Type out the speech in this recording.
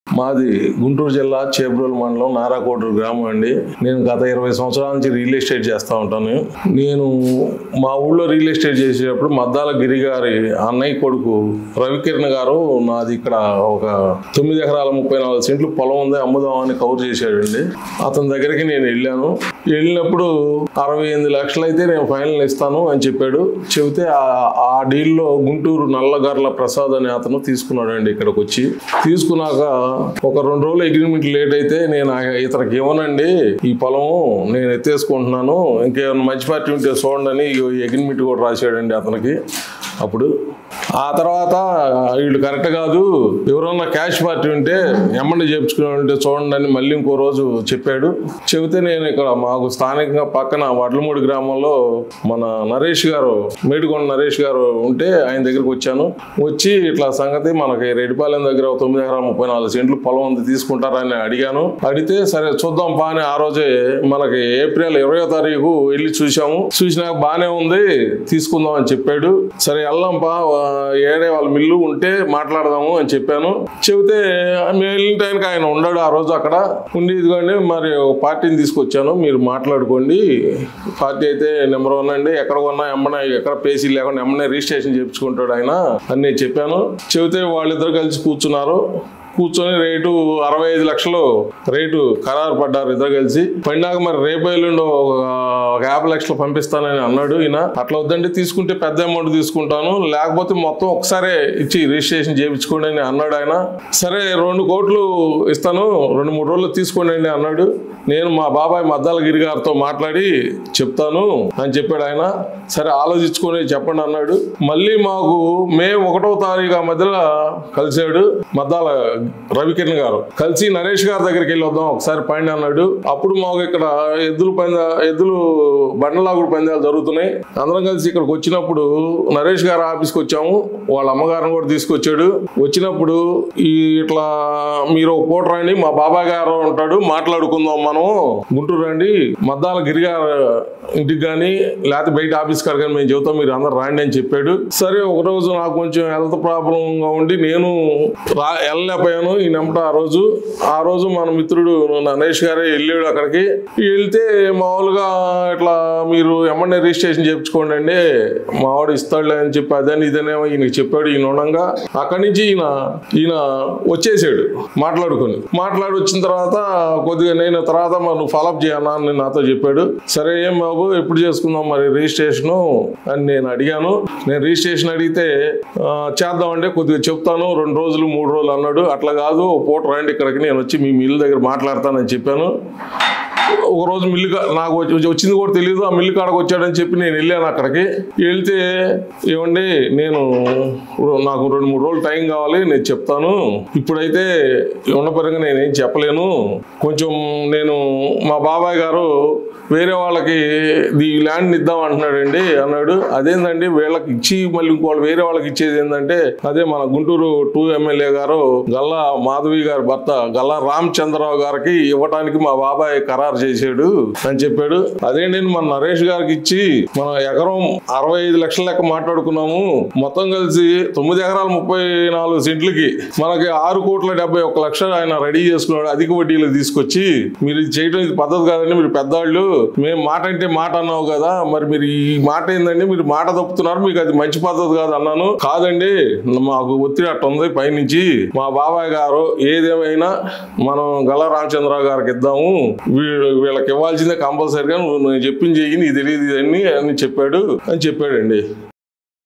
మాది గుంటూరు జిల్లా చేబ్రోలు మండలం నారాకోటూరు గ్రామం అండి. నేను గత 20 సంవత్సరాల నుంచి రియల్ ఎస్టేట్ చేస్తూ ఉంటాను. నేను మా ఊళ్ళో రియల్ ఎస్టేట్ చేసేటప్పుడు మద్దాల గిరి గారి అన్నయ్య కొడుకు రవికిరణ్ గారు నాది ఇక్కడ ఒక 9 ఎకరాల 34 సెంట్లు పొలం ఉంది, అమ్ముదామని కవర్ చేశాడండి. అతని దగ్గరికి నేను వెళ్ళినప్పుడు 68 లక్షలు అయితే నేను ఫైనల్ ఇస్తాను అని చెప్పాడు. చెబితే ఆ డీల్లో గుంటూరు నల్లగర్ల ప్రసాద్ అనే అతను తీసుకున్నాడండి. ఇక్కడికి వచ్చి తీసుకున్నాక ఒక 2 రోజులు అగ్రిమెంట్ లేట్ అయితే నేను ఇతనికి ఇవ్వనండి, ఈ పొలము నేను ఎత్తేసుకుంటున్నాను, ఇంకేమైనా మంచి పార్టీ ఉంటే చూడండి అని ఈ అగ్రిమెంట్ కూడా రాశాడండి అతనికి. అప్పుడు ఆ తర్వాత వీళ్ళు కరెక్ట్ కాదు, ఎవరన్నా క్యాష్ పార్టీ ఉంటే ఎమ్మండి చేయించుకునే ఉంటే చూడండి అని మళ్ళీ ఇంకో రోజు చెప్పాడు. చెబితే నేను ఇక్కడ మాకు స్థానికంగా పక్కన వడ్లమూడి గ్రామంలో మన నరేష్ గారు, మేడికొండ నరేష్ గారు ఉంటే ఆయన దగ్గరికి వచ్చాను. వచ్చి ఇట్లా సంగతి మనకి రెడ్డిపాలెం దగ్గర 9 ఎకరాల 34 సెంట్లు పొలం ఉంది, తీసుకుంటారని అడిగాను. అడిగితే సరే చూద్దాం పా అని ఆ రోజే మనకి ఏప్రిల్ 20వ తారీఖు వెళ్ళి చూసినాక బాగానే ఉంది, తీసుకుందాం అని చెప్పాడు. సరే వెళ్దాం పా, ఏడే వాళ్ళ మిల్లు ఉంటే మాట్లాడదాము అని చెప్పాను. చెబితే మేము వెళ్ళిన టైంకి ఆయన ఉన్నాడు ఆ రోజు అక్కడ ఉండి, ఇదిగోండి మరి పార్టీని తీసుకొచ్చాను, మీరు మాట్లాడుకోండి, పార్టీ అయితే నెంబర్ 1 అండి, ఎక్కడ కొన్నా ఎమ్మనే, ఎక్కడ పేసీ లేకుండా ఎమ్మనే రిజిస్ట్రేషన్ చేయించుకుంటాడు ఆయన అని నేను చెప్పాను. చెబితే వాళ్ళిద్దరు కలిసి కూర్చొని రేటు 65 లక్షలు రేటు ఖరారు పడ్డారు ఇద్దరు కలిసి. పడినాక మరి రేపు ఎల్లుండి ఒక 50 లక్షలు పంపిస్తానని అన్నాడు ఈయన. అట్లా వద్దంటే తీసుకుంటే పెద్ద అమౌంట్ తీసుకుంటాను, లేకపోతే మొత్తం ఒకసారి ఇచ్చి రిజిస్ట్రేషన్ చేయించుకోండి అని అన్నాడు ఆయన. సరే 2 కోట్లు ఇస్తాను, 2-3 రోజులు తీసుకోండి అని అన్నాడు. నేను మా బాబాయ్ మద్దాల గిరి గారితో మాట్లాడి చెప్తాను అని చెప్పాడు ఆయన. సరే ఆలోచించుకొని చెప్పండి అన్నాడు. మళ్ళీ మాకు మే 1వ తారీఖు ఆ మధ్యలో కలిశాడు మద్దాల రవికిరణ్ గారు. కలిసి నరేష్ గారి దగ్గరికి వెళ్ళి వద్దాం ఒకసారి పైన అన్నాడు. అప్పుడు మాకు ఇక్కడ ఎద్దులు బండలాగుడు పందాలు జరుగుతున్నాయి. అందరం కలిసి ఇక్కడికి వచ్చినప్పుడు నరేష్ గారు ఆఫీస్కి వచ్చాము, వాళ్ళ అమ్మగారిని కూడా తీసుకొచ్చాడు. వచ్చినప్పుడు ఇట్లా మీరు ఒక పూట రండి, మా బాబాయ్ గారు ఉంటాడు, మాట్లాడుకుందాం, మనం గుంటూరు రండి, మద్దాల గిరి గారు ఇంటికి కానీ లేకపోతే బయట ఆఫీస్ కాడ కానీ మేము చెబుతాం, మీరు అందరు రాండి అని చెప్పాడు. సరే ఒక రోజు నాకు కొంచెం హెల్త్ ప్రాబ్లంగా ఉండి నేను వెళ్ళలేకపోయాను ఈ నెంబర్. ఆ రోజు మన మిత్రుడు నరేష్ గారే వెళ్ళాడు అక్కడికి. వెళ్తే మామూలుగా ఇట్లా మీరు ఎమ్మెల్యే రిజిస్ట్రేషన్ చేయించుకోండి అండి, మావాడు ఇస్తాడులే అని చెప్పి అదని ఇదనేమో ఈయనకి చెప్పాడు. ఈయన ఉండగా అక్కడి నుంచి ఈయన వచ్చేసాడు. మాట్లాడి వచ్చిన తర్వాత కొద్దిగా నేను తర్వాత నువ్వు ఫాలోఅప్ చేయన్నా అని నాతో చెప్పాడు. సరే ఏం బాబు ఎప్పుడు చేసుకుందాం మరి రిజిస్ట్రేషను అని నేను అడిగాను. నేను రిజిస్ట్రేషన్ అడిగితే చేద్దామంటే కొద్దిగా చెప్తాను 2 రోజులు 3 రోజులు అన్నాడు. అట్లా కాదు, ఓ పూట రండి ఇక్కడికి, నేను వచ్చి మీ మిల్లు దగ్గర మాట్లాడతానని చెప్పాను. ఒక రోజు మిల్లు నాకు వచ్చింది కూడా తెలియదు, ఆ మిల్లు కాడకు వచ్చాడని చెప్పి నేను వెళ్ళాను. అక్కడికి వెళ్తే ఏమండి నాకు 2-3 రోజులు టైం కావాలి, నేను చెప్తాను, ఇప్పుడైతే ఉన్నపరంగా నేనేం చెప్పలేను, కొంచెం నేను మా బాబాయ్ గారు వేరే వాళ్ళకి ఈ ల్యాండ్ ఇద్దాం అంటున్నాడండి అన్నాడు. అదేంటండి వీళ్ళకి ఇచ్చి మళ్ళీ ఇంకోళ్ళు వేరే వాళ్ళకి ఇచ్చేది ఏంటంటే, అదే మన గుంటూరు 2 ఎమ్మెల్యే గారు గల్లా మాధవి గారి భర్త గల్లా రామచంద్రరావు గారికి ఇవ్వటానికి మా బాబాయ్ ఖరారు చేశాడు అని చెప్పాడు. అదేంటి మన నరేష్ గారికి ఇచ్చి మనం ఎకరం 65 లక్షల లెక్క మాట్లాడుకున్నాము, మొత్తం కలిసి 9 ఎకరాల 34 సెంట్లకి మనకి 6,71,00,000 ఆయన రెడీ చేసుకున్నాడు అధిక వడ్డీలు తీసుకొచ్చి. మీరు ఇది చేయడం ఇది పద్ధతి కాదండి, మీరు పెద్దవాళ్ళు, మేము మాట అంటే మాట అన్నావు కదా, మరి మీరు ఈ మాట ఏందండి, మీరు మాట తప్పుతున్నారు, మీకు అది మంచి పద్ధతి కాదు అన్నాను. కాదండి మాకు ఒత్తిడి అట్ట ఉంది పైనుంచి, మా బాబాయ్ గారు ఏదేమైనా మనం గల్లా రామచంద్రరావు గారికి ఇద్దాము, వీళ్ళకి ఇవ్వాల్సిందే కంపల్సరీగా, నువ్వు చెప్పింది చెయ్యి, నీకు తెలియదు అని చెప్పాడండి.